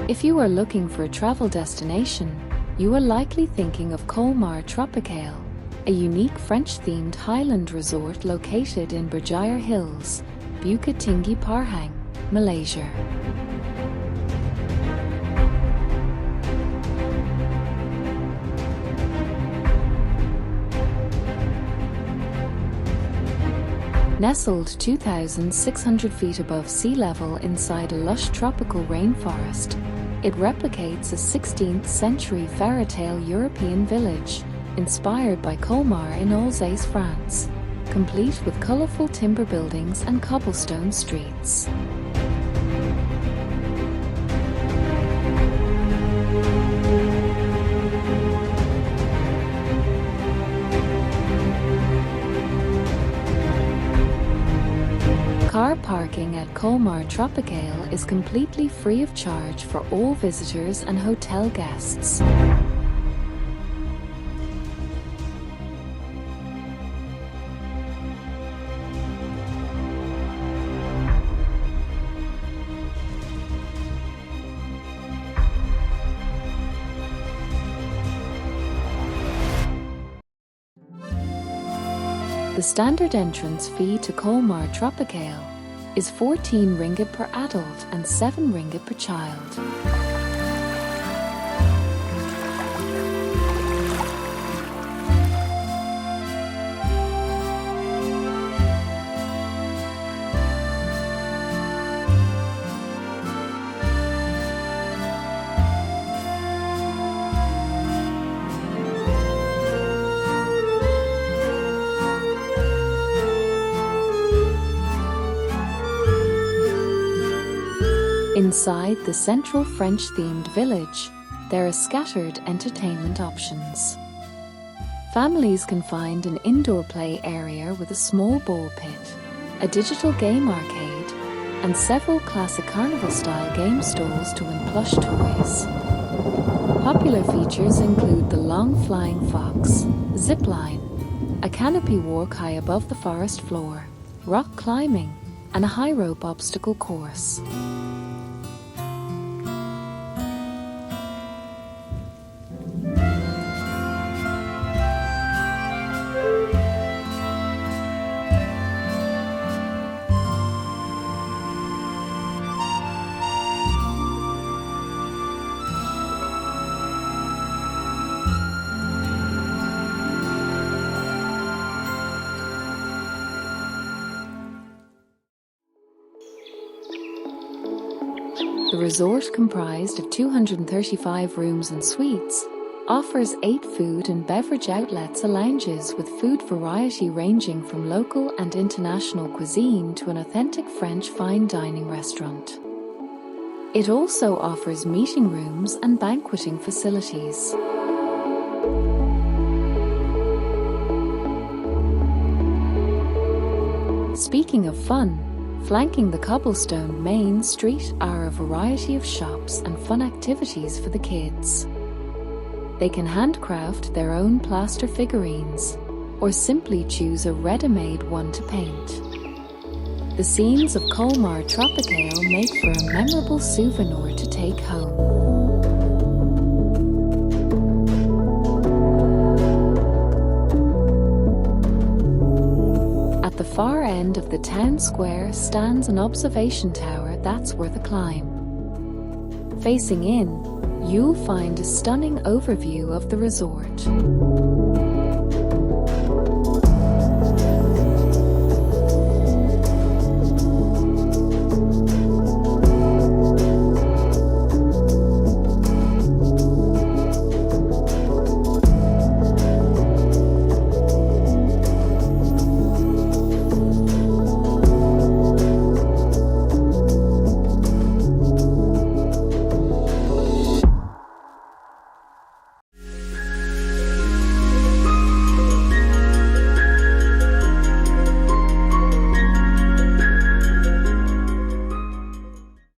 If you are looking for a travel destination, you are likely thinking of Colmar Tropicale, a unique French-themed highland resort located in Berjaya Hills, Bukit Tinggi, Pahang, Malaysia. Nestled 2,600 feet above sea level inside a lush tropical rainforest, it replicates a 16th-century fairy-tale European village, inspired by Colmar in Alsace, France, complete with colorful timber buildings and cobblestone streets. Car parking at Colmar Tropicale is completely free of charge for all visitors and hotel guests. The standard entrance fee to Colmar Tropicale is 14 ringgit per adult and 7 ringgit per child. Inside the central French-themed village, there are scattered entertainment options. Families can find an indoor play area with a small ball pit, a digital game arcade, and several classic carnival-style game stalls to win plush toys. Popular features include the long flying fox, zip line, a canopy walk high above the forest floor, rock climbing, and a high rope obstacle course. The resort, comprised of 235 rooms and suites, offers 8 food and beverage outlets and lounges with food variety ranging from local and international cuisine to an authentic French fine dining restaurant. It also offers meeting rooms and banqueting facilities. Speaking of fun, flanking the cobblestone main street are a variety of shops and fun activities for the kids. They can handcraft their own plaster figurines, or simply choose a ready-made one to paint. The scenes of Colmar Tropicale make for a memorable souvenir to take home. At the far end of the town square stands an observation tower that's worth a climb. Facing in, you'll find a stunning overview of the resort.